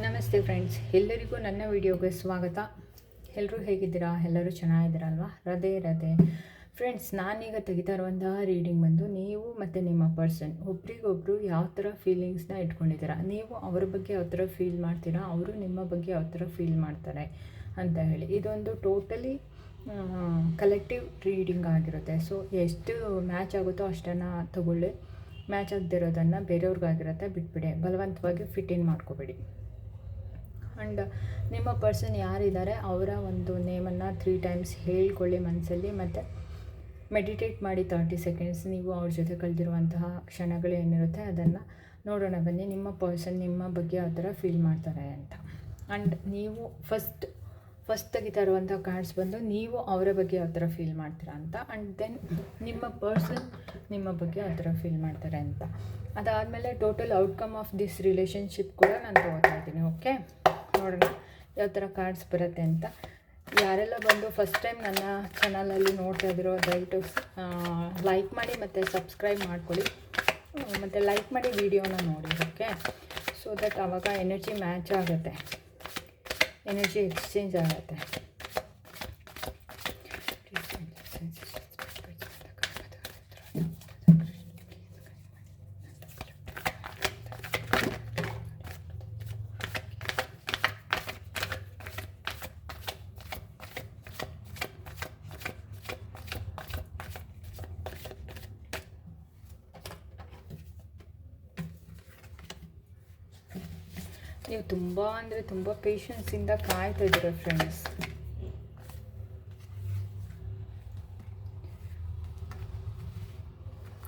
ನಮಸ್ತೆ ಫ್ರೆಂಡ್ಸ್, ಎಲ್ಲರಿಗೂ ನನ್ನ ವಿಡಿಯೋಗೆ ಸ್ವಾಗತ. ಎಲ್ಲರೂ ಹೇಗಿದ್ದೀರಾ? ಎಲ್ಲರೂ ಚೆನ್ನಾಗಿದ್ದೀರಲ್ವಾ? ರಾಧೆ ಫ್ರೆಂಡ್ಸ್, ನಾನೀಗ ತೆಗಿತಾ ಇರುವಂತಹ ರೀಡಿಂಗ್ ಬಂದು ನೀವು ಮತ್ತು ನಿಮ್ಮ ಪರ್ಸನ್ ಒಬ್ರಿಗೊಬ್ರು ಯಾವ ಥರ ಫೀಲಿಂಗ್ಸ್ನ ಇಟ್ಕೊಂಡಿದ್ದೀರಾ, ನೀವು ಅವ್ರ ಬಗ್ಗೆ ಯಾವ ಥರ ಫೀಲ್ ಮಾಡ್ತೀರಾ, ಅವರು ನಿಮ್ಮ ಬಗ್ಗೆ ಯಾವ ಥರ ಫೀಲ್ ಮಾಡ್ತಾರೆ ಅಂತ ಹೇಳಿ. ಇದೊಂದು ಟೋಟಲಿ ಕಲೆಕ್ಟಿವ್ ರೀಡಿಂಗ್ ಆಗಿರುತ್ತೆ. ಸೊ ಎಷ್ಟು ಮ್ಯಾಚ್ ಆಗುತ್ತೋ ಅಷ್ಟನ್ನು ತಗೊಳ್ಳಿ. ಮ್ಯಾಚ್ ಆಗದಿರೋದನ್ನು ಬೇರೆಯವ್ರಿಗಾಗಿರುತ್ತೆ, ಬಿಟ್ಬಿಡಿ. ಬಲವಂತವಾಗಿ ಫಿಟ್ ಇನ್ ಮಾಡ್ಕೋಬೇಡಿ. ಆ್ಯಂಡ್ ನಿಮ್ಮ ಪರ್ಸನ್ ಯಾರಿದ್ದಾರೆ ಅವರ ಒಂದು ನೇಮನ್ನು 3 ಟೈಮ್ಸ್ ಹೇಳ್ಕೊಳ್ಳಿ ಮನಸ್ಸಲ್ಲಿ, ಮತ್ತು ಮೆಡಿಟೇಟ್ ಮಾಡಿ 30 ಸೆಕೆಂಡ್ಸ್. ನೀವು ಅವ್ರ ಜೊತೆ ಕಳೆದಿರುವಂತಹ ಕ್ಷಣಗಳು ಏನಿರುತ್ತೆ ಅದನ್ನು ನೋಡೋಣ ಬನ್ನಿ. ನಿಮ್ಮ ಪರ್ಸನ್ ನಿಮ್ಮ ಬಗ್ಗೆ ಯಾವ ಥರ ಫೀಲ್ ಮಾಡ್ತಾರೆ ಅಂತ. ಆ್ಯಂಡ್ ನೀವು ಫಸ್ಟ್ ತೆಗಿತಾ ಇರುವಂಥ ಕಾರ್ಡ್ಸ್ ಬಂದು ನೀವು ಅವರ ಬಗ್ಗೆ ಯಾವ ಥರ ಫೀಲ್ ಮಾಡ್ತೀರಾ ಅಂತ. ಆ್ಯಂಡ್ ದೆನ್ ನಿಮ್ಮ ಪರ್ಸನ್ ನಿಮ್ಮ ಬಗ್ಗೆ ಯಾವ ಥರ ಫೀಲ್ ಮಾಡ್ತಾರೆ ಅಂತ. ಅದಾದಮೇಲೆ total outcome of this relationship ಕೂಡ ನಾನು ತಗೋತಾ ಇದ್ದೀನಿ. ಓಕೆ, ನೋಡೋಣ ಯಾವ ಥರ ಕಾರ್ಡ್ಸ್ ಬರುತ್ತೆ ಅಂತ. ಯಾರೆಲ್ಲ ಬಂದು ಫಸ್ಟ್ ಟೈಮ್ ನನ್ನ ಚಾನಲಲ್ಲಿ ನೋಡ್ತಾ ಇದ್ದೀರೋ ದಯವಿಟ್ಟು ಲೈಕ್ ಮಾಡಿ ಮತ್ತು ಸಬ್ಸ್ಕ್ರೈಬ್ ಮಾಡ್ಕೊಳ್ಳಿ, ಮತ್ತು ಲೈಕ್ ಮಾಡಿ ವಿಡಿಯೋನ ನೋಡಿ. ಓಕೆ, ಸೊ ದಟ್ ಆವಾಗ ಎನರ್ಜಿ ಮ್ಯಾಚ್ ಆಗುತ್ತೆ, ಎನರ್ಜಿ ಎಕ್ಸ್ಚೇಂಜ್ ಆಗುತ್ತೆ. ನೀವು ತುಂಬ ಪೇಷನ್ಸಿಂದ ಕಾಯ್ತಾ ಇದ್ದೀರ ಫ್ರೆಂಡ್ಸ್.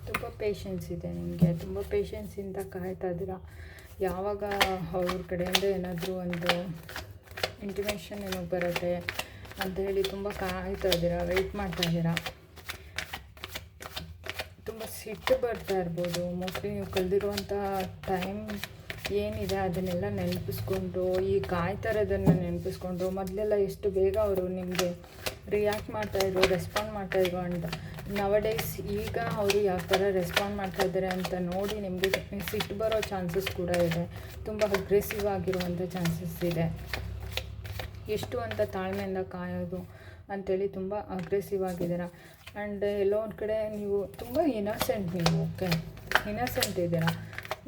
ತುಂಬ ಪೇಷನ್ಸ್ ಇದೆ ನಿಮಗೆ, ತುಂಬ ಪೇಷನ್ಸಿಂದ ಕಾಯ್ತಾ ಇದ್ದೀರಾ. ಯಾವಾಗ ಅವ್ರ ಕಡೆಯಿಂದ ಏನಾದರೂ ಒಂದು ಇಂಟಿಮೇಷನ್ ಏನೋ ಬರುತ್ತೆ ಅಂತ ಹೇಳಿ ತುಂಬ ಕಾಯ್ತಾ ಇದ್ದೀರಾ, ವೆಯ್ಟ್ ಮಾಡ್ತಾ ಇದ್ದೀರಾ. ತುಂಬ ಸಿಟ್ಟು ಬರ್ತಾ ಇರ್ಬೋದು. ಮೋಸ್ಟ್ಲಿ ನೀವು ಕಳೆದಿರುವಂಥ ಟೈಮ್ ಏನಿದೆ ಅದನ್ನೆಲ್ಲ ನೆನಪಿಸ್ಕೊಂಡು, ಈ ಕಾಯ್ತಾ ಇರೋದನ್ನು ನೆನಪಿಸ್ಕೊಂಡು, ಮೊದಲೆಲ್ಲ ಎಷ್ಟು ಬೇಗ ಅವರು ನಿಮಗೆ ರಿಯಾಕ್ಟ್ ಮಾಡ್ತಾಯಿದ್ರು, ರೆಸ್ಪಾಂಡ್ ಮಾಡ್ತಾಯಿದ್ರು ಅಂತ. ನವಡೇಸ್ ಈಗ ಅವರು ಯಾವ ಥರ ರೆಸ್ಪಾಂಡ್ ಮಾಡ್ತಾಯಿದ್ದಾರೆ ಅಂತ ನೋಡಿ ನಿಮಗೆ ಸಿಟ್ಟು ಬರೋ ಚಾನ್ಸಸ್ ಕೂಡ ಇದೆ. ತುಂಬ ಅಗ್ರೆಸಿವ್ ಆಗಿರುವಂಥ ಚಾನ್ಸಸ್ ಇದೆ. ಎಷ್ಟು ಅಂತ ತಾಳ್ಮೆಯಿಂದ ಕಾಯೋದು ಅಂಥೇಳಿ ತುಂಬ ಅಗ್ರೆಸಿವ್ ಆಗಿದ್ದೀರಾ. ಆ್ಯಂಡ್ ಎಲ್ಲೋ ಒಂದು ಕಡೆ ನೀವು ತುಂಬ ಇನ್ನಸೆಂಟ್, ನೀವು ಓಕೆ ಇನ್ನಸೆಂಟ್ ಇದ್ದೀರಾ.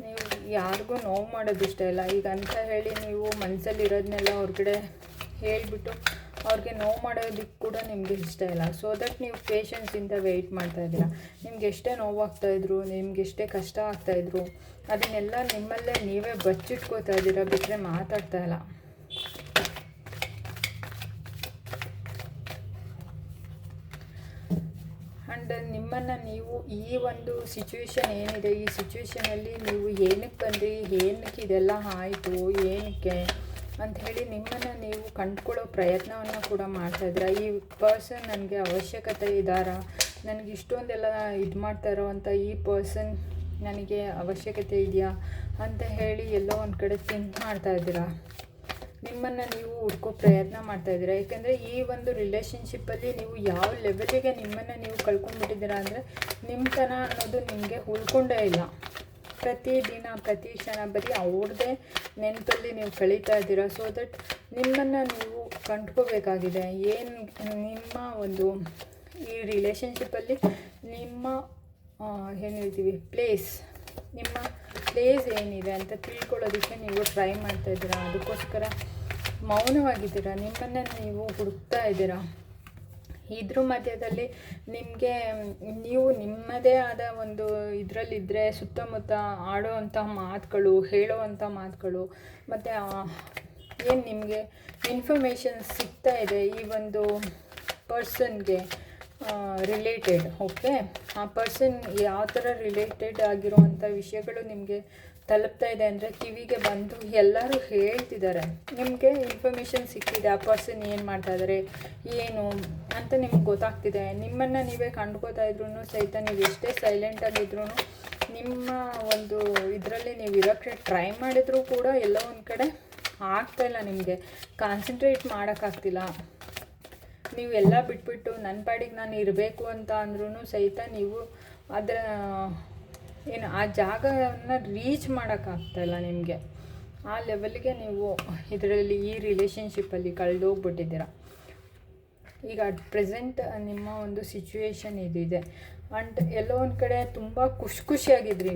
ನೀವು ಯಾರಿಗೂ ನೋವು ಮಾಡೋದು ಇಷ್ಟ ಇಲ್ಲ. ಈಗ ಅಂತ ಹೇಳಿ ನೀವು ಮನಸ್ಸಲ್ಲಿರೋದನ್ನೆಲ್ಲ ಹೊರಗಡೆ ಹೇಳಿಬಿಟ್ಟು ಅವ್ರಿಗೆ ನೋವು ಮಾಡೋದಕ್ಕೆ ಕೂಡ ನಿಮಗೆ ಇಷ್ಟ ಇಲ್ಲ. ಸೊ ದಟ್ ನೀವು ಪೇಷನ್ಸಿಂದ ವೆಯ್ಟ್ ಮಾಡ್ತಾಯಿದ್ದೀರಾ. ನಿಮ್ಗೆ ಎಷ್ಟೇ ನೋವಾಗ್ತಾಯಿದ್ರು, ನಿಮ್ಗೆ ಎಷ್ಟೇ ಕಷ್ಟ ಆಗ್ತಾಯಿದ್ರು, ಅದನ್ನೆಲ್ಲ ನಿಮ್ಮಲ್ಲೇ ನೀವೇ ಬಚ್ಚಿಟ್ಕೋತಾ ಇದ್ದೀರಾ, ಬಿಟ್ಟರೆ ಮಾತಾಡ್ತಾ ಇಲ್ಲ. ಆ್ಯಂಡ್ ನಿಮ್ಮನ್ನು ನೀವು ಈ ಒಂದು ಸಿಚುವೇಶನ್ ಏನಿದೆ, ಈ ಸಿಚುವೇಶನಲ್ಲಿ ನೀವು ಏನಕ್ಕೆ ಬಂದ್ರಿ, ಏನಕ್ಕೆ ಇದೆಲ್ಲ ಆಯಿತು, ಏನಕ್ಕೆ ಅಂಥೇಳಿ ನಿಮ್ಮನ್ನು ನೀವು ಕಂಡುಕೊಳ್ಳೋ ಪ್ರಯತ್ನವನ್ನು ಕೂಡ ಮಾಡ್ತಾಯಿದ್ದೀರಾ. ಈ ಪರ್ಸನ್ ನನಗೆ ಅವಶ್ಯಕತೆ ಇದ್ದಾರಾ, ನನಗೆ ಇಷ್ಟೊಂದೆಲ್ಲ ಇದು ಮಾಡ್ತಾ ಇರೋವಂಥ ಈ ಪರ್ಸನ್ ನನಗೆ ಅವಶ್ಯಕತೆ ಇದೆಯಾ ಅಂತ ಹೇಳಿ ಎಲ್ಲೋ ಒಂದು ಕಡೆ ಥಿಂಕ್ ಮಾಡ್ತಾಯಿದ್ದೀರಾ. ನಿಮ್ಮನ್ನು ನೀವು ಹುಡ್ಕೋ ಪ್ರಯತ್ನ ಮಾಡ್ತಾಯಿದ್ದೀರಾ. ಯಾಕೆಂದರೆ ಈ ಒಂದು ರಿಲೇಷನ್ಶಿಪ್ಪಲ್ಲಿ ನೀವು ಯಾವ ಲೆವೆಲಿಗೆ ನಿಮ್ಮನ್ನು ನೀವು ಕಳ್ಕೊಂಡ್ಬಿಟ್ಟಿದ್ದೀರಾ ಅಂದರೆ ನಿಮ್ಮತನ ಅನ್ನೋದು ನಿಮಗೆ ಉಳ್ಕೊಂಡೇ ಇಲ್ಲ. ಪ್ರತಿದಿನ ಪ್ರತಿ ಕ್ಷಣ ಬರೀ ಅವ್ರದ್ದೇ ನೆನಪಲ್ಲಿ ನೀವು ಕಳೀತಾ ಇದ್ದೀರಾ. ಸೊ ದಟ್ ನಿಮ್ಮನ್ನು ನೀವು ಕಂಡ್ಕೋಬೇಕಾಗಿದೆ. ಏನು ನಿಮ್ಮ ಒಂದು ಈ ರಿಲೇಷನ್ಶಿಪ್ಪಲ್ಲಿ ನಿಮ್ಮ ಏನು ಹೇಳ್ತೀವಿ ನಿಮ್ಮ ಪ್ಲೇಸ್ ಏನಿದೆ ಅಂತ ತಿಳ್ಕೊಳ್ಳೋದಕ್ಕೆ ನೀವು ಟ್ರೈ ಮಾಡ್ತಾಯಿದ್ದೀರಾ. ಅದಕ್ಕೋಸ್ಕರ ಮೌನವಾಗಿದ್ದೀರಾ, ನಿಮ್ಮನ್ನು ನೀವು ಹುಡುಕ್ತಾ ಇದ್ದೀರಾ. ಇದ್ರ ಮಧ್ಯದಲ್ಲಿ ನಿಮಗೆ ನೀವು ನಿಮ್ಮದೇ ಆದ ಒಂದು ಇದರಲ್ಲಿದ್ದರೆ ಸುತ್ತಮುತ್ತ ಆಡೋವಂಥ ಮಾತುಗಳು, ಹೇಳೋವಂಥ ಮಾತುಗಳು, ಮತ್ತು ಏನು ನಿಮಗೆ ಇನ್ಫಾರ್ಮೇಷನ್ ಸಿಗ್ತಾ ಇದೆ ಈ ಒಂದು ಪರ್ಸನ್ಗೆ ರಿಲೇಟೆಡ್. ಓಕೆ, ಆ ಪರ್ಸನ್ ಯಾವ ಥರ ರಿಲೇಟೆಡ್ ಆಗಿರುವಂಥ ವಿಷಯಗಳು ನಿಮಗೆ ತಲುಪ್ತಾ ಇದೆ ಅಂದರೆ ಕಿವಿಗೆ ಬಂದು ಎಲ್ಲರೂ ಹೇಳ್ತಿದ್ದಾರೆ. ನಿಮಗೆ ಇನ್ಫಾರ್ಮೇಷನ್ ಸಿಕ್ಕಿದೆ, ಆ ಪರ್ಸನ್ ಏನು ಮಾಡ್ತಾಯಿದ್ದಾರೆ ಏನು ಅಂತ ನಿಮ್ಗೆ ಗೊತ್ತಾಗ್ತಿದೆ. ನಿಮ್ಮನ್ನು ನೀವೇ ಕಂಡ್ಕೋತಾ ಇದ್ರೂ ಸಹಿತ ನೀವು ಎಷ್ಟೇ ಸೈಲೆಂಟಾಗಿದ್ರೂ ನಿಮ್ಮ ಒಂದು ಇದರಲ್ಲಿ ನೀವು ಇರೋಕ್ಕೆ ಟ್ರೈ ಮಾಡಿದರೂ ಕೂಡ ಎಲ್ಲೋ ಒಂದು ಕಡೆ ಆಗ್ತಾಯಿಲ್ಲ, ನಿಮಗೆ ಕಾನ್ಸಂಟ್ರೇಟ್ ಮಾಡೋಕ್ಕಾಗ್ತಿಲ್ಲ. ನೀವು ಎಲ್ಲ ಬಿಟ್ಬಿಟ್ಟು ನನ್ನ ಪಾಡಿಗೆ ನಾನು ಇರಬೇಕು ಅಂತ ಅಂದ್ರೂ ಸಹಿತ ನೀವು ಅದರ ಏನು ಆ ಜಾಗವನ್ನು ರೀಚ್ ಮಾಡೋಕ್ಕಾಗ್ತಾಯಿಲ್ಲ ನಿಮಗೆ. ಆ ಲೆವೆಲ್ಗೆ ನೀವು ಇದರಲ್ಲಿ ಈ ರಿಲೇಷನ್ಶಿಪ್ಪಲ್ಲಿ ಕಳೆದೋಗ್ಬಿಟ್ಟಿದ್ದೀರ. ಈಗ ಅಟ್ ಪ್ರೆಸೆಂಟ್ ನಿಮ್ಮ ಒಂದು ಸಿಚುವೇಶನ್ ಇದಿದೆ. ಆ್ಯಂಡ್ ಎಲ್ಲೋ ಒಂದು ಕಡೆ ತುಂಬ ಖುಷಿಯಾಗಿದ್ರಿ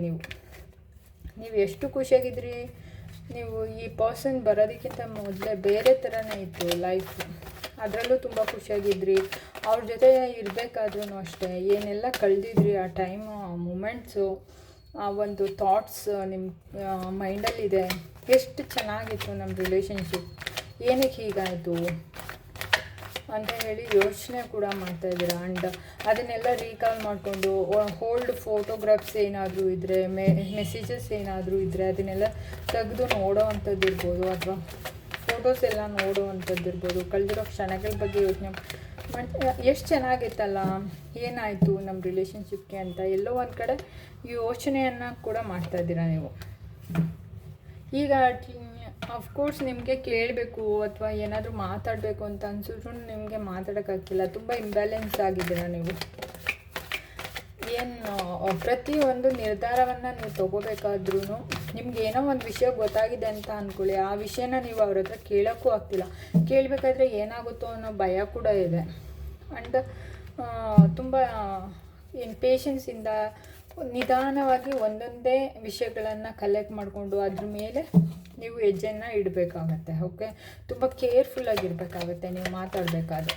ನೀವು ಎಷ್ಟು ಖುಷಿಯಾಗಿದ್ರಿ, ನೀವು ಈ ಪರ್ಸನ್ ಬರೋದಕ್ಕಿಂತ ಮೊದಲೇ ಬೇರೆ ಥರನೇ ಇತ್ತು ಲೈಫ್. ಅದರಲ್ಲೂ ತುಂಬ ಖುಷಿಯಾಗಿದ್ರಿ. ಅವ್ರ ಜೊತೆ ಇರಬೇಕಾದ್ರೂ ಅಷ್ಟೇ ಏನೆಲ್ಲ ಕಳೆದಿದ್ರಿ ಆ ಟೈಮು, ಆ ಮೂಮೆಂಟ್ಸು, ಆ ಒಂದು ಥಾಟ್ಸ್ ನಿಮ್ಮ ಮೈಂಡಲ್ಲಿದೆ. ಎಷ್ಟು ಚೆನ್ನಾಗಿತ್ತು ನಮ್ಮ ರಿಲೇಷನ್ಶಿಪ್, ಏನಕ್ಕೆ ಹೀಗಾಯಿತು ಅಂತ ಹೇಳಿ ಯೋಚನೆ ಕೂಡ ಮಾಡ್ತಾಯಿದ್ದೀರಾ. ಆ್ಯಂಡ್ ಅದನ್ನೆಲ್ಲ ರೀಕಾಲ್ ಮಾಡಿಕೊಂಡು ಓಲ್ಡ್ ಫೋಟೋಗ್ರಾಫ್ಸ್ ಏನಾದರೂ ಇದ್ದರೆ, ಮೆಸೇಜಸ್ ಏನಾದರೂ ಇದ್ದರೆ ಅದನ್ನೆಲ್ಲ ತೆಗೆದು ನೋಡೋ ಅಂಥದ್ದು ಇರ್ಬೋದು, ಅಥವಾ ಫೋಟೋಸ್ ಎಲ್ಲ ನೋಡೋ ಅಂಥದ್ದು ಇರ್ಬೋದು. ಕಳೆದಿರೋ ಕ್ಷಣಗಳ ಬಗ್ಗೆ ಯೋಚನೆ ಎಷ್ಟು ಚೆನ್ನಾಗಿತ್ತಲ್ಲ, ಏನಾಯಿತು ನಮ್ಮ ರಿಲೇಷನ್ಶಿಪ್ಗೆ ಅಂತ ಎಲ್ಲೋ ಒಂದು ಕಡೆ ಯೋಚನೆಯನ್ನು ಕೂಡ ಮಾಡ್ತಾಯಿದ್ದೀರಾ ನೀವು. ಈಗ ಅಫ್ಕೋರ್ಸ್ ನಿಮಗೆ ಕೇಳಬೇಕು ಅಥವಾ ಏನಾದರೂ ಮಾತಾಡಬೇಕು ಅಂತ ಅನ್ಸಿದ್ರು ನಿಮಗೆ ಮಾತಾಡೋಕ್ಕಾಗ್ತಿಲ್ಲ. ತುಂಬ ಇಂಬ್ಯಾಲೆನ್ಸ್ ಆಗಿದ್ದೀರಾ ನೀವು. ಏನು ಪ್ರತಿಯೊಂದು ನಿರ್ಧಾರವನ್ನು ನೀವು ತೊಗೋಬೇಕಾದ್ರೂ ನಿಮ್ಗೆ ಏನೋ ಒಂದು ವಿಷಯ ಗೊತ್ತಾಗಿದೆ ಅಂತ ಅಂದ್ಕೊಳ್ಳಿ, ಆ ವಿಷಯನ ನೀವು ಅವ್ರ ಹತ್ರ ಕೇಳೋಕ್ಕೂ ಆಗ್ತಿಲ್ಲ. ಕೇಳಬೇಕಾದ್ರೆ ಏನಾಗುತ್ತೋ ಅನ್ನೋ ಭಯ ಕೂಡ ಇದೆ. ಆ್ಯಂಡ್ ತುಂಬ ಪೇಷನ್ಸಿಂದ ನಿಧಾನವಾಗಿ ಒಂದೊಂದೇ ವಿಷಯಗಳನ್ನು ಕಲೆಕ್ಟ್ ಮಾಡಿಕೊಂಡು ಅದ್ರ ಮೇಲೆ ನೀವು ಹೆಜ್ಜೆಯನ್ನು ಇಡಬೇಕಾಗತ್ತೆ. ಓಕೆ, ತುಂಬ ಕೇರ್ಫುಲ್ಲಾಗಿರಬೇಕಾಗತ್ತೆ ನೀವು ಮಾತಾಡಬೇಕಾದ್ರೆ.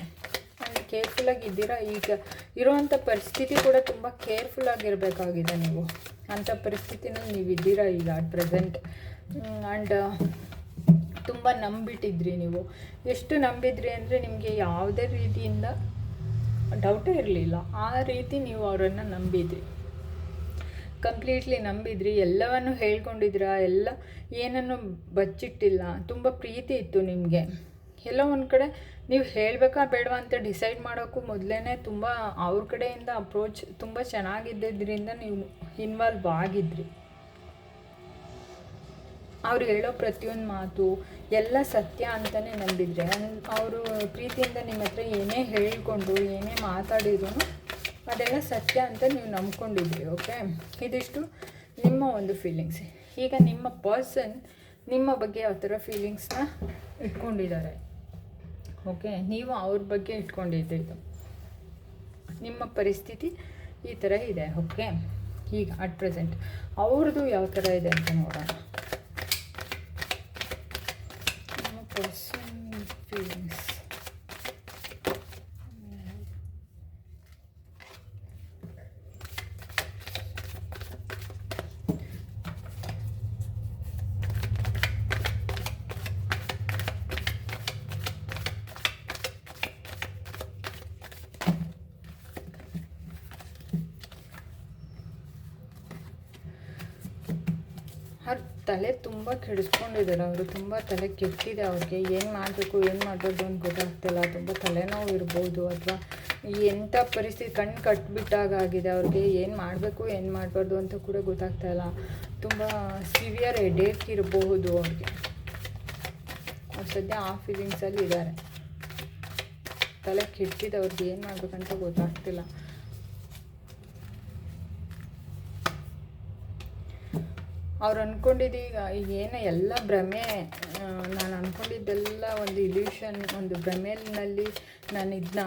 ಆ್ಯಂಡ್ ಕೇರ್ಫುಲ್ಲಾಗಿದ್ದೀರಾ. ಈಗ ಇರೋವಂಥ ಪರಿಸ್ಥಿತಿ ಕೂಡ ತುಂಬ ಕೇರ್ಫುಲ್ಲಾಗಿರಬೇಕಾಗಿದೆ. ನೀವು ಅಂಥ ಪರಿಸ್ಥಿತಿನಲ್ಲಿ ನೀವಿದ್ದೀರಾ ಈಗ ಅಟ್ ಪ್ರೆಸೆಂಟ್. ಆ್ಯಂಡ್ ತುಂಬ ನಂಬಿಟ್ಟಿದ್ರಿ ನೀವು. ಎಷ್ಟು ನಂಬಿದ್ರಿ ಅಂದರೆ ನಿಮಗೆ ಯಾವುದೇ ರೀತಿಯಿಂದ ಡೌಟೇ ಇರಲಿಲ್ಲ. ಆ ರೀತಿ ನೀವು ಅವರನ್ನು ನಂಬಿದ್ರಿ, ಕಂಪ್ಲೀಟ್ಲಿ ನಂಬಿದ್ರಿ. ಎಲ್ಲವನ್ನು ಹೇಳ್ಕೊಂಡಿದ್ರ, ಎಲ್ಲ ಏನನ್ನು ಬಚ್ಚಿಟ್ಟಿಲ್ಲ. ತುಂಬ ಪ್ರೀತಿ ಇತ್ತು ನಿಮಗೆ. ಎಲ್ಲೋ ಒಂದು ಕಡೆ ನೀವು ಹೇಳಬೇಕಾ ಬೇಡವಾ ಅಂತ ಡಿಸೈಡ್ ಮಾಡೋಕ್ಕೂ ಮೊದಲೇ ತುಂಬ ಅವ್ರ ಕಡೆಯಿಂದ ಅಪ್ರೋಚ್ ತುಂಬ ಚೆನ್ನಾಗಿದ್ದರಿಂದ ನೀವು ಇನ್ವಾಲ್ವ್ ಆಗಿದ್ರಿ. ಅವ್ರು ಹೇಳೋ ಪ್ರತಿಯೊಂದು ಮಾತು ಎಲ್ಲ ಸತ್ಯ ಅಂತಲೇ ನಂಬಿದ್ರಿ. ಅವರು ಪ್ರೀತಿಯಿಂದ ನಿಮ್ಮ ಹತ್ರ ಏನೇ ಹೇಳಿಕೊಂಡು ಏನೇ ಮಾತಾಡಿದ್ರು ಅದೆಲ್ಲ ಸತ್ಯ ಅಂತ ನೀವು ನಂಬ್ಕೊಂಡಿದ್ರಿ. ಓಕೆ, ಇದಿಷ್ಟು ನಿಮ್ಮ ಒಂದು ಫೀಲಿಂಗ್ಸ್. ಈಗ ನಿಮ್ಮ ಪರ್ಸನ್ ನಿಮ್ಮ ಬಗ್ಗೆ ಯಾವ ಥರ ಫೀಲಿಂಗ್ಸ್ನ ಇಟ್ಕೊಂಡಿದ್ದಾರೆ. ಓಕೆ, ನೀವು ಅವ್ರ ಬಗ್ಗೆ ಇಟ್ಕೊಂಡಿದ್ದು. ನಿಮ್ಮ ಪರಿಸ್ಥಿತಿ ಈ ಥರ ಇದೆ. ಓಕೆ, ಈಗ ಅಟ್ ಪ್ರೆಸೆಂಟ್ ಅವ್ರದ್ದು ಯಾವ ಥರ ಇದೆ ಅಂತ ನೋಡೋಣ. ನಿಮ್ಮ ಪರ್ಸನ್ ಫೀಲಿಂಗ್ಸ್. ಅವ್ರ ತಲೆ ತುಂಬ ಕೆಡಿಸ್ಕೊಂಡಿದ್ದಾರೆ. ಅವರು ತುಂಬ ತಲೆ ಕೆಟ್ಟಿದೆ. ಅವ್ರಿಗೆ ಏನು ಮಾಡಬೇಕು ಏನು ಮಾಡಬಾರ್ದು ಅಂತ ಗೊತ್ತಾಗ್ತಿಲ್ಲ. ತುಂಬ ತಲೆನೋವು ಇರ್ಬೋದು, ಅಥವಾ ಎಂಥ ಪರಿಸ್ಥಿತಿ ಕಣ್ಣು ಕಟ್ಟಿಬಿಟ್ಟಾಗಿದೆ. ಅವ್ರಿಗೆ ಏನು ಮಾಡಬೇಕು ಏನು ಮಾಡಬಾರ್ದು ಅಂತ ಕೂಡ ಗೊತ್ತಾಗ್ತಾಯಿಲ್ಲ. ತುಂಬ ಸಿವಿಯರ್ ಹೆಡೇಕ್ ಇರಬಹುದು ಅವ್ರಿಗೆ. ಅವ್ರು ಸದ್ಯ ಆ ಫೀಲಿಂಗ್ಸಲ್ಲಿ ಇದ್ದಾರೆ. ತಲೆ ಕೆಟ್ಟಿದೆ. ಅವ್ರಿಗೆ ಏನು ಮಾಡಬೇಕಂತ ಗೊತ್ತಾಗ್ತಿಲ್ಲ. ಅವ್ರು ಅಂದ್ಕೊಂಡಿದ್ದೀಗ ಏನೋ ಎಲ್ಲ ಭ್ರಮೆ, ನಾನು ಅಂದ್ಕೊಂಡಿದ್ದೆಲ್ಲ ಒಂದು ಇಲ್ಯೂಷನ್, ಒಂದು ಭ್ರಮೆಯಲ್ಲಿ ನಾನು ಇದನ್ನ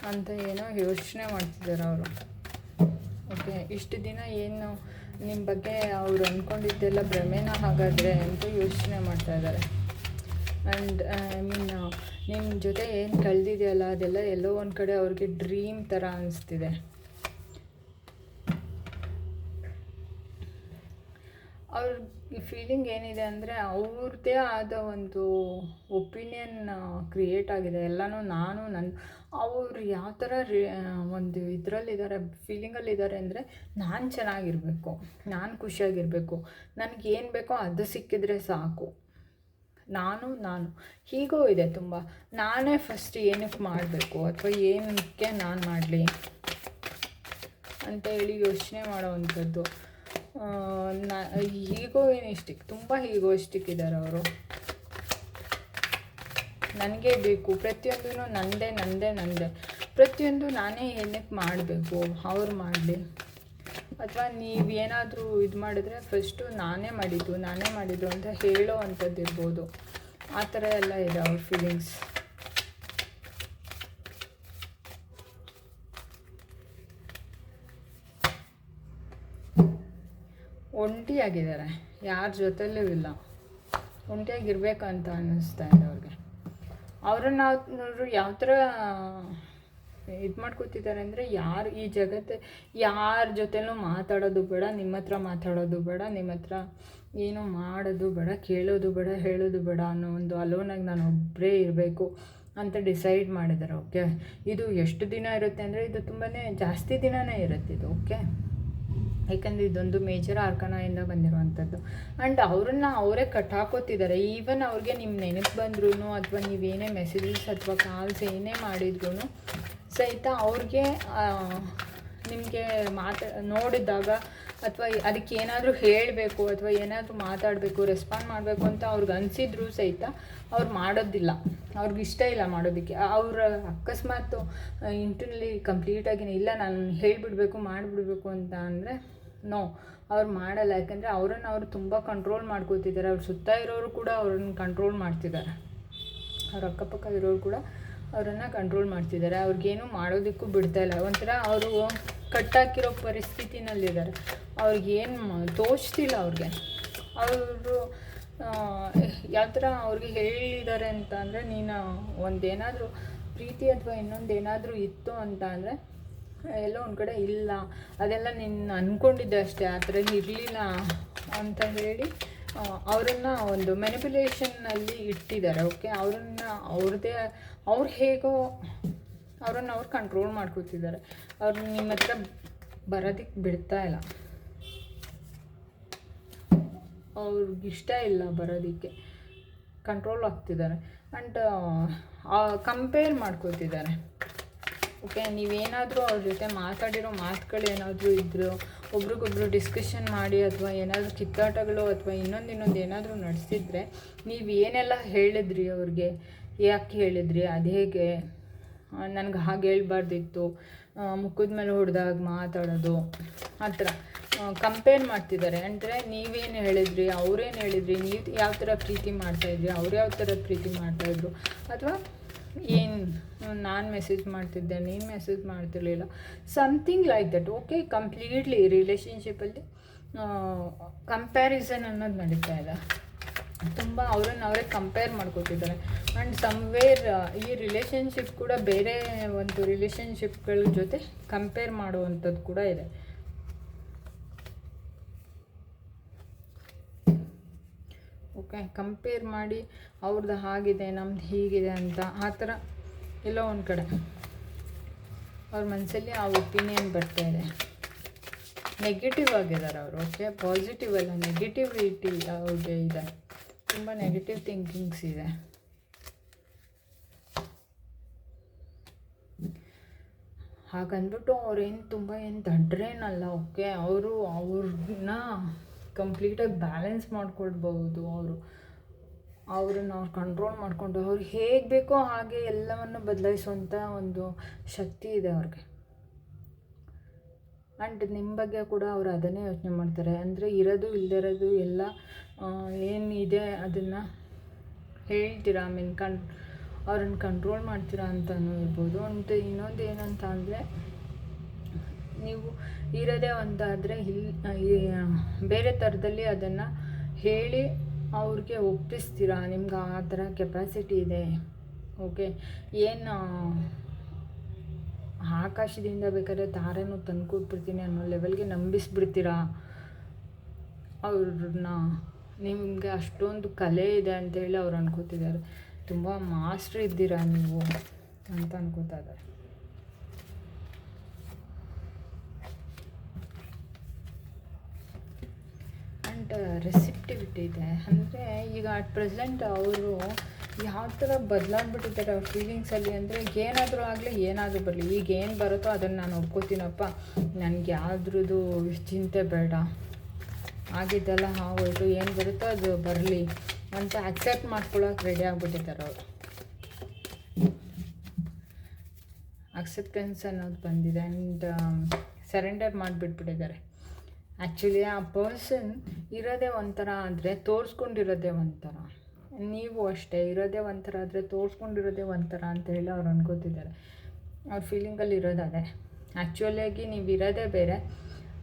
ಅಂತ ಏನೋ ಯೋಚನೆ ಮಾಡ್ತಿದ್ದಾರೆ ಅವರು. ಓಕೆ, ಇಷ್ಟು ದಿನ ಏನು ನಿಮ್ಮ ಬಗ್ಗೆ ಅವ್ರು ಅಂದ್ಕೊಂಡಿದ್ದೆಲ್ಲ ಭ್ರಮೆನ ಹಾಗಾದರೆ ಅಂತ ಯೋಚನೆ ಮಾಡ್ತಾಯಿದ್ದಾರೆ. ಆ್ಯಂಡ್ ನಿಮ್ಮ ಜೊತೆ ಏನು ಕಳೆದಿದೆಯಲ್ಲ ಅದೆಲ್ಲ ಎಲ್ಲೋ ಒಂದು ಕಡೆ ಅವ್ರಿಗೆ ಡ್ರೀಮ್ ಥರ ಅನಿಸ್ತಿದೆ. ಅವ್ರ ಫೀಲಿಂಗ್ ಏನಿದೆ ಅಂದರೆ ಅವ್ರದ್ದೇ ಆದ ಒಂದು ಒಪಿನಿಯನ್ ಕ್ರಿಯೇಟ್ ಆಗಿದೆ. ಎಲ್ಲನೂ ಅವ್ರು ಯಾವ ಥರ ಒಂದು ಇದರಲ್ಲಿದ್ದಾರೆ, ಫೀಲಿಂಗಲ್ಲಿದ್ದಾರೆ ಅಂದರೆ ನಾನು ಚೆನ್ನಾಗಿರಬೇಕು, ನಾನು ಖುಷಿಯಾಗಿರಬೇಕು, ನನಗೇನು ಬೇಕೋ ಅದು ಸಿಕ್ಕಿದ್ರೆ ಸಾಕು, ನಾನು ಹೀಗೂ ಇದೆ ತುಂಬ. ನಾನೇ ಫಸ್ಟ್ ಏನಕ್ಕೆ ಮಾಡಬೇಕು ಅಥವಾ ಏನಕ್ಕೆ ನಾನು ಮಾಡಲಿ ಅಂತ ಹೇಳಿ ಯೋಚನೆ ಮಾಡೋವಂಥದ್ದು. ಈಗೋಯಿಸ್ಟಿಕ್, ತುಂಬ ಈಗೋಯಿಸ್ಟಿಕ್ ಇದ್ದಾರೆ ಅವರು. ನನಗೆ ಬೇಕು, ಪ್ರತಿಯೊಂದೂ ನಂದೇ, ಪ್ರತಿಯೊಂದು ನಾನೇ ಏನಕ್ಕೆ ಮಾಡಬೇಕು, ಅವ್ರು ಮಾಡಲಿ, ಅಥವಾ ನೀವೇನಾದರೂ ಇದು ಮಾಡಿದ್ರೆ ಫಸ್ಟು ನಾನೇ ಮಾಡಿದ್ದು ಅಂತ ಹೇಳೋ ಅಂಥದ್ದು ಇರ್ಬೋದು. ಆ ಥರ ಎಲ್ಲ ಇದೆ ಅವ್ರ ಫೀಲಿಂಗ್ಸ್. ಒಂಟಿಯಾಗಿದ್ದಾರೆ, ಯಾರ ಜೊತೆಲೂ ಇಲ್ಲ, ಒಂಟಿಯಾಗಿರ್ಬೇಕಂತ ಅನ್ನಿಸ್ತಾ ಇದೆ ಅವ್ರಿಗೆ. ಅವ್ರನ್ನ ಅವರು ಯಾವ ಥರ ಇದು ಮಾಡ್ಕೊತಿದ್ದಾರೆ ಅಂದರೆ, ಯಾರು ಈ ಜಗತ್ತು ಯಾರ ಜೊತೆಲೂ ಮಾತಾಡೋದು ಬೇಡ, ನಿಮ್ಮ ಹತ್ರ ಮಾತಾಡೋದು ಬೇಡ, ನಿಮ್ಮ ಹತ್ರ ಏನು ಮಾಡೋದು ಬೇಡ, ಕೇಳೋದು ಬೇಡ, ಹೇಳೋದು ಬೇಡ ಅನ್ನೋ ಒಂದು ಅಲೋನಾಗಿ ನಾನು ಒಬ್ಬರೇ ಇರಬೇಕು ಅಂತ ಡಿಸೈಡ್ ಮಾಡಿದ್ದಾರೆ. ಓಕೆ, ಇದು ಎಷ್ಟು ದಿನ ಇರುತ್ತೆ ಅಂದರೆ ಇದು ತುಂಬಾ ಜಾಸ್ತಿ ದಿನವೇ ಇರುತ್ತೆ ಇದು. ಓಕೆ, ಯಾಕಂದರೆ ಇದೊಂದು ಮೇಜರ್ ಆರ್ಕನಾಯಿಂದ ಬಂದಿರುವಂಥದ್ದು. ಆ್ಯಂಡ್ ಅವ್ರನ್ನ ಅವರೇ ಕಟ್ ಹಾಕೋತಿದ್ದಾರೆ. ಈವನ್ ಅವ್ರಿಗೆ ನಿಮ್ಮ ನೆನಪು ಬಂದ್ರೂ ಅಥವಾ ನೀವೇನೇ ಮೆಸೇಜಸ್ ಅಥವಾ ಕಾಲ್ಸ್ ಏನೇ ಮಾಡಿದ್ರೂ ಸಹಿತ ಅವ್ರಿಗೆ ನಿಮಗೆ ನೋಡಿದಾಗ ಅಥವಾ ಅದಕ್ಕೆ ಏನಾದರೂ ಹೇಳಬೇಕು ಅಥವಾ ಏನಾದರೂ ಮಾತಾಡಬೇಕು, ರೆಸ್ಪಾಂಡ್ ಮಾಡಬೇಕು ಅಂತ ಅವ್ರಿಗೆ ಅನಿಸಿದ್ರು ಸಹಿತ ಅವ್ರು ಮಾಡೋದಿಲ್ಲ. ಅವ್ರಿಗೆ ಇಷ್ಟ ಇಲ್ಲ ಮಾಡೋದಕ್ಕೆ. ಅವ್ರ ಅಕಸ್ಮಾತ್ ಇಂಟರ್ನಲಿ ಕಂಪ್ಲೀಟಾಗಿ ಇಲ್ಲ ನಾನು ಹೇಳಿಬಿಡ್ಬೇಕು ಮಾಡಿಬಿಡ್ಬೇಕು ಅಂತ ಅಂದರೆ ನೋ, ಅವ್ರು ಮಾಡಲ್ಲ. ಯಾಕಂದರೆ ಅವ್ರನ್ನ ಅವರು ತುಂಬ ಕಂಟ್ರೋಲ್ ಮಾಡ್ಕೋತಿದ್ದಾರೆ. ಅವ್ರ ಸುತ್ತ ಇರೋರು ಕೂಡ ಅವ್ರನ್ನ ಕಂಟ್ರೋಲ್ ಮಾಡ್ತಿದ್ದಾರೆ. ಅವ್ರ ಅಕ್ಕಪಕ್ಕ ಇರೋರು ಕೂಡ ಅವರನ್ನು ಕಂಟ್ರೋಲ್ ಮಾಡ್ತಿದ್ದಾರೆ. ಅವ್ರಿಗೇನು ಮಾಡೋದಕ್ಕೂ ಬಿಡ್ತಾಯಿಲ್ಲ. ಒಂಥರ ಅವರು ಕಟ್ಟಾಕಿರೋ ಪರಿಸ್ಥಿತಿನಲ್ಲಿದ್ದಾರೆ. ಅವ್ರಿಗೇನು ತೋಚ್ತಿಲ್ಲ ಅವ್ರಿಗೆ. ಅವರು ಯಾವ ಥರ ಅವ್ರಿಗೆ ಹೇಳಿದ್ದಾರೆ ಅಂತ ಅಂದರೆ, ನೀನು ಒಂದೇನಾದರೂ ಪ್ರೀತಿ ಅಥವಾ ಇನ್ನೊಂದೇನಾದರೂ ಇತ್ತು ಅಂತ ಅಂದರೆ ಎಲ್ಲೋ ಒಂದು ಕಡೆ ಇಲ್ಲ, ಅದೆಲ್ಲ ನೀನು ಅಂದ್ಕೊಂಡಿದ್ದೆ ಅಷ್ಟೇ, ಆ ಥರ ಇರಲಿಲ್ಲ ಅಂತ ಹೇಳಿ ಅವರನ್ನು ಒಂದು ಮ್ಯಾನಿಪ್ಯುಲೇಷನ್ನಲ್ಲಿ ಇಟ್ಟಿದ್ದಾರೆ. ಓಕೆ, ಅವ್ರು ಹೇಗೋ ಅವ್ರನ್ನ ಅವ್ರು ಕಂಟ್ರೋಲ್ ಮಾಡ್ಕೊತಿದ್ದಾರೆ. ಅವ್ರನ್ನ ನಿಮ್ಮ ಹತ್ರ ಬರೋದಕ್ಕೆ ಬಿಡ್ತಾ ಇಲ್ಲ. ಅವ್ರಿಗಿಷ್ಟ ಇಲ್ಲ ಬರೋದಕ್ಕೆ, ಕಂಟ್ರೋಲ್ ಆಗ್ತಿದ್ದಾರೆ. And compare ಮಾಡ್ಕೋತಿದ್ದಾರೆ. ಓಕೆ, ನೀವೇನಾದರೂ ಅವ್ರ ಜೊತೆ ಮಾತಾಡಿರೋ ಮಾತುಗಳೇನಾದರೂ ಇದ್ದರೂ ಒಬ್ರಿಗೊಬ್ರು ಡಿಸ್ಕಷನ್ ಮಾಡಿ ಅಥವಾ ಏನಾದರೂ ಕಿತ್ತಾಟಗಳು ಅಥವಾ ಇನ್ನೊಂದು ಏನಾದರೂ ನಡೆಸಿದ್ರೆ ನೀವು ಏನೆಲ್ಲ ಹೇಳಿದ್ರಿ ಅವ್ರಿಗೆ, ಯಾಕೆ ಹೇಳಿದ್ರಿ, ಅದು ಹೇಗೆ, ನನಗೆ ಹಾಗೆ ಹೇಳ್ಬಾರ್ದಿತ್ತು, ಮುಖದ ಮೇಲೆ ಹೊಡೆದಾಗ ಮಾತಾಡೋದು, ಆ ಥರ ಕಂಪೇರ್ ಮಾಡ್ತಿದ್ದಾರೆ. ಅಂದರೆ ನೀವೇನು ಹೇಳಿದ್ರಿ, ಅವ್ರೇನು ಹೇಳಿದ್ರಿ, ನೀವು ಯಾವ ಥರ ಪ್ರೀತಿ ಮಾಡ್ತಾಯಿದ್ರಿ, ಅವ್ರು ಯಾವ ಥರ ಪ್ರೀತಿ ಮಾಡ್ತಾಯಿದ್ರು, ಅಥವಾ ಏನು ನಾನು ಮೆಸೇಜ್ ಮಾಡ್ತಿದ್ದೆ ನೀನು ಮೆಸೇಜ್ ಮಾಡ್ತಿರ್ಲಿಲ್ಲ, something like that. Okay, completely ರಿಲೇಷನ್ಶಿಪ್ಪಲ್ಲಿ ಕಂಪ್ಯಾರಿಸನ್ ಅನ್ನೋದು ನಡೀತಾ ಇದೆ. ತುಂಬ ಅವರನ್ನು ಅವರೇ ಕಂಪೇರ್ ಮಾಡ್ಕೊತಿದ್ದಾರೆ. ಆ್ಯಂಡ್ ಸಮ್ವೇರ್ ಈ ರಿಲೇಷನ್ಶಿಪ್ ಕೂಡ ಬೇರೆ ಒಂದು ರಿಲೇಷನ್ಶಿಪ್ಗಳ ಜೊತೆ ಕಂಪೇರ್ ಮಾಡುವಂಥದ್ದು ಕೂಡ ಇದೆ. ಓಕೆ, ಕಂಪೇರ್ ಮಾಡಿ ಅವ್ರದ್ದು ಹಾಗಿದೆ ನಮ್ದು ಹೀಗಿದೆ ಅಂತ ಆ ಥರ ಎಲ್ಲೋ ಒಂದು ಕಡೆ ಅವ್ರ ಮನಸ್ಸಲ್ಲಿ ಆ ಒಪಿನಿಯನ್ ಬರ್ತಾ ಇದೆ. ನೆಗೆಟಿವ್ ಆಗಿದ್ದಾರೆ ಅವರು. ಓಕೆ, ಪಾಸಿಟಿವ್ ಅಲ್ಲ, ನೆಗೆಟಿವಿಟಿ ಅವ್ರಿಗೆ ಇದೆ. ತುಂಬ ನೆಗೆಟಿವ್ ಥಿಂಕಿಂಗ್ಸ್ ಇದೆ. ಹಾಗಂದ್ಬಿಟ್ಟು ಅವ್ರೇನು ತುಂಬ ಏನು ದಡ್ರೇನಲ್ಲ. ಓಕೆ, ಅವ್ರನ್ನ ಕಂಪ್ಲೀಟಾಗಿ ಬ್ಯಾಲೆನ್ಸ್ ಮಾಡ್ಕೊಳ್ಬೋದು. ಅವ್ರನ್ನ ಅವ್ರು ಕಂಟ್ರೋಲ್ ಮಾಡಿಕೊಂಡು ಅವ್ರು ಹೇಗೆ ಬೇಕೋ ಹಾಗೆ ಎಲ್ಲವನ್ನು ಬದಲಾಯಿಸುವಂಥ ಒಂದು ಶಕ್ತಿ ಇದೆ ಅವ್ರಿಗೆ. ಆ್ಯಂಡ್ ನಿಮ್ಮ ಬಗ್ಗೆ ಕೂಡ ಅವರು ಅದನ್ನೇ ಯೋಚನೆ ಮಾಡ್ತಾರೆ. ಅಂದರೆ ಇರೋದು ಇಲ್ಲದಿರೋದು ಎಲ್ಲ ಏನಿದೆ ಅದನ್ನು ಹೇಳ್ತೀರಾ, ಅವ್ರನ್ನ ಕಂಟ್ರೋಲ್ ಮಾಡ್ತೀರಾ ಅಂತಲೂ ಇರ್ಬೋದು. ಮತ್ತು ಇನ್ನೊಂದು ಏನಂತ ಅಂದರೆ, ನೀವು ಇರೋದೇ ಒಂದಾದರೆ ಬೇರೆ ಥರದಲ್ಲಿ ಅದನ್ನು ಹೇಳಿ ಅವ್ರಿಗೆ ಒಪ್ಪಿಸ್ತೀರಾ. ನಿಮ್ಗೆ ಆ ಥರ ಕೆಪಾಸಿಟಿ ಇದೆ. ಓಕೆ, ಏನು ಆಕಾಶದಿಂದ ಬೇಕಾದ್ರೆ ತಾರೇನೂ ತಂದುಕೊಟ್ಬಿಡ್ತೀನಿ ಅನ್ನೋ ಲೆವೆಲ್ಗೆ ನಂಬಿಸ್ಬಿಡ್ತೀರಾ ಅವ್ರನ್ನ. ನಿಮಗೆ ಅಷ್ಟೊಂದು ಕಲೆ ಇದೆ ಅಂತೇಳಿ ಅವ್ರು ಅನ್ಕೋತಿದ್ದಾರೆ. ತುಂಬ ಮಾಸ್ಟ್ರ್ ಇದ್ದೀರಾ ನೀವು ಅಂತ ಅನ್ಕೋತಾ ಇದ್ದಾರೆ. ಆ್ಯಂಡ್ ರೆಸಿಪ್ಟಿವಿಟಿ ಇದೆ. ಅಂದರೆ ಈಗ ಅಟ್ ಪ್ರೆಸೆಂಟ್ ಅವರು ಯಾವ ಥರ ಬದಲಾಗ್ಬಿಟ್ಟಿದ್ದಾರೆ ಅವ್ರ ಫೀಲಿಂಗ್ಸಲ್ಲಿ. ಅಂದರೆ ಏನಾದರೂ ಆಗಲಿ ಏನಾದರೂ ಬರಲಿ, ಈಗ ಏನು ಬರುತ್ತೋ ಅದನ್ನು ನಾನು ಒಪ್ಕೋತೀನಪ್ಪ, ನನಗೆ ಯಾವ್ದ್ರದ್ದು ಚಿಂತೆ ಬೇಡ, ಆಗಿದ್ದೆಲ್ಲ ಆಗೋಯ್ತು, ಏನು ಬರುತ್ತೋ ಅದು ಬರಲಿ ಅಂತ ಅಕ್ಸೆಪ್ಟ್ ಮಾಡ್ಕೊಳ್ಳೋಕೆ ರೆಡಿ ಆಗಿಬಿಟ್ಟಿದ್ದಾರೆ ಅವರು. ಅಕ್ಸೆಪ್ಟೆನ್ಸ್ ಅನ್ನೋದು ಬಂದಿದೆ. ಆ್ಯಂಡ್ ಸರೆಂಡರ್ ಮಾಡಿಬಿಟ್ಬಿಟ್ಟಿದ್ದಾರೆ. ಆ್ಯಕ್ಚುಲಿ ಆ ಪರ್ಸನ್ ಇರೋದೇ ಒಂಥರ ಆದರೆ ತೋರಿಸ್ಕೊಂಡಿರೋದೇ ಒಂಥರ. ನೀವು ಅಷ್ಟೇ, ಇರೋದೇ ಒಂಥರ ಆದರೆ ತೋರಿಸ್ಕೊಂಡಿರೋದೇ ಒಂಥರ ಅಂತ ಹೇಳಿ ಅವ್ರು ಅನ್ಕೋತಿದ್ದಾರೆ. ಅವ್ರ ಫೀಲಿಂಗಲ್ಲಿ ಇರೋದು ಅದೇ. ಆ್ಯಕ್ಚುಲಿಯಾಗಿ ನೀವು ಇರೋದೇ ಬೇರೆ,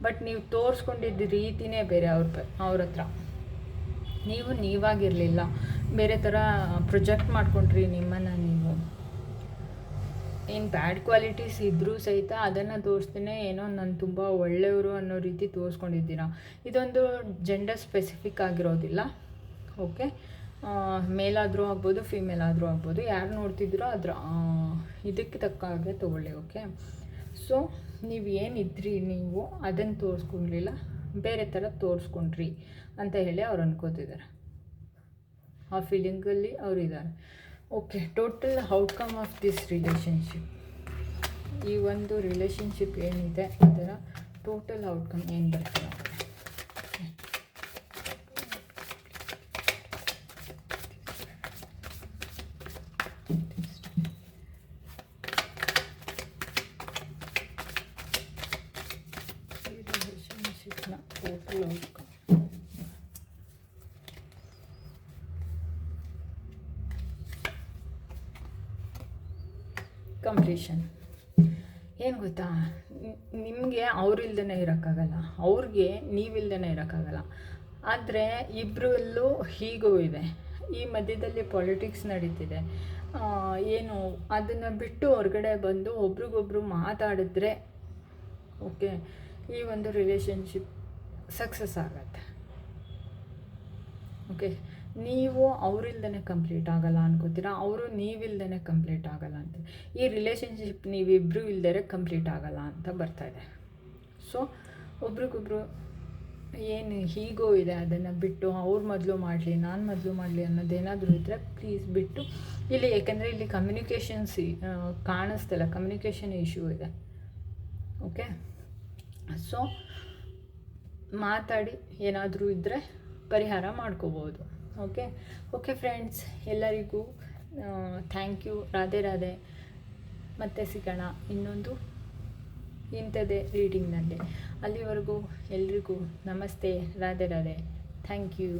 ಬಟ್ ನೀವು ತೋರಿಸ್ಕೊಂಡಿದ್ದ ರೀತಿಯೇ ಬೇರೆ ಅವ್ರ ಹತ್ರ. ನೀವು ನೀವಾಗಿರಲಿಲ್ಲ, ಬೇರೆ ಥರ ಪ್ರೊಜೆಕ್ಟ್ ಮಾಡ್ಕೊಂಡ್ರಿ ನಿಮ್ಮನ್ನು ನೀವು. ಏನು ಬ್ಯಾಡ್ ಕ್ವಾಲಿಟೀಸ್ ಇದ್ದರೂ ಸಹಿತ ಅದನ್ನು ತೋರಿಸ್ದೇ ಏನೋ ನಾನು ತುಂಬ ಒಳ್ಳೆಯವರು ಅನ್ನೋ ರೀತಿ ತೋರಿಸ್ಕೊಂಡಿದ್ದೀರಾ. ಇದೊಂದು ಜೆಂಡರ್ ಸ್ಪೆಸಿಫಿಕ್ ಆಗಿರೋದಿಲ್ಲ. ಓಕೆ, ಮೇಲಾದರೂ ಆಗ್ಬೋದು, ಫೀಮೇಲ್ ಆದರೂ ಆಗ್ಬೋದು. ಯಾರು ನೋಡ್ತಿದ್ದೀರೋ ಅದರ ಇದಕ್ಕೆ ತಕ್ಕ ಹಾಗೆ ತೊಗೊಳ್ಳಿ. ಓಕೆ, ಸೊ ನೀವು ಏನಿದ್ರಿ ನೀವು ಅದನ್ನು ತೋರಿಸ್ಕೊಂಡಿಲ್ಲ, ಬೇರೆ ಥರ ತೋರಿಸ್ಕೊಂಡ್ರಿ ಅಂತ ಹೇಳಿ ಅವ್ರು ಅನ್ಕೋತಿದ್ದಾರೆ. ಆ ಫೀಲಿಂಗಲ್ಲಿ ಅವರಿದ್ದಾರೆ. Okay, total outcome of this relationship, ಈ ಒಂದು ರಿಲೇಷನ್ಶಿಪ್ ಏನಿದೆ ಅದರ ಟೋಟಲ್ ಔಟ್ಕಮ್ ಏನು ಬರ್ತದೆ. ರಿಲೇಷನ್ಶಿಪ್ನ ಟೋಟಲ್ ಔಟ್ಕಮ್ ಕಂಪ್ಲೀಷನ್. ಏನು ಗೊತ್ತಾ, ನಿಮಗೆ ಅವರಿಲ್ದೇ ಇರೋಕ್ಕಾಗಲ್ಲ, ಅವ್ರಿಗೆ ನೀವಿಲ್ದೇ ಇರೋಕ್ಕಾಗಲ್ಲ. ಆದರೆ ಇಬ್ಬರಲ್ಲೂ ಹೀಗೂ ಇದೆ. ಈ ಮಧ್ಯದಲ್ಲಿ ಪಾಲಿಟಿಕ್ಸ್ ನಡೀತಿದೆ. ಏನು ಅದನ್ನು ಬಿಟ್ಟು ಹೊರಗಡೆ ಬಂದು ಒಬ್ರಿಗೊಬ್ರು ಮಾತಾಡಿದ್ರೆ ಓಕೆ, ಈ ಒಂದು ರಿಲೇಷನ್ಶಿಪ್ ಸಕ್ಸಸ್ ಆಗತ್ತೆ. ಓಕೆ, ನೀವು ಅವರಿಲ್ದೇ ಕಂಪ್ಲೀಟ್ ಆಗಲ್ಲ ಅನ್ಕೋತೀರಾ, ಅವರು ನೀವಿಲ್ದೇ ಕಂಪ್ಲೀಟ್ ಆಗಲ್ಲ ಅಂತ. ಈ ರಿಲೇಷನ್ಶಿಪ್ ನೀವಿಬ್ಬರು ಇಲ್ದೇ ಕಂಪ್ಲೀಟ್ ಆಗಲ್ಲ ಅಂತ ಬರ್ತಾಯಿದೆ. ಸೊ ಒಬ್ರಿಗೊಬ್ರು ಏನು ಹೀಗೋ ಇದೆ ಅದನ್ನು ಬಿಟ್ಟು ಅವ್ರು ಮೊದಲು ಮಾಡಲಿ ನಾನು ಮೊದಲು ಮಾಡಲಿ ಅನ್ನೋದೇನಾದರೂ ಇದ್ದರೆ ಪ್ಲೀಸ್ ಬಿಟ್ಟು ಇಲ್ಲಿ, ಏಕೆಂದರೆ ಇಲ್ಲಿ ಕಮ್ಯುನಿಕೇಷನ್ಸ್ ಕಾಣಿಸ್ತಲ್ಲ, ಕಮ್ಯುನಿಕೇಷನ್ ಇಶ್ಯೂ ಇದೆ. ಓಕೆ, ಸೊ ಮಾತಾಡಿ ಏನಾದರೂ ಇದ್ದರೆ ಪರಿಹಾರ ಮಾಡ್ಕೋಬೋದು. ಓಕೆ ಓಕೆ ಫ್ರೆಂಡ್ಸ್, ಎಲ್ಲರಿಗೂ ಥ್ಯಾಂಕ್ ಯು. ರಾಧೆ ರಾಧೆ. ಮತ್ತೆ ಸಿಗೋಣ ಇನ್ನೊಂದು ಇಂಥದ್ದೇ ರೀಡಿಂಗ್ನಲ್ಲಿ. ಅಲ್ಲಿವರೆಗೂ ಎಲ್ರಿಗೂ ನಮಸ್ತೆ, ರಾಧೆ ರಾಧೆ. Thank you.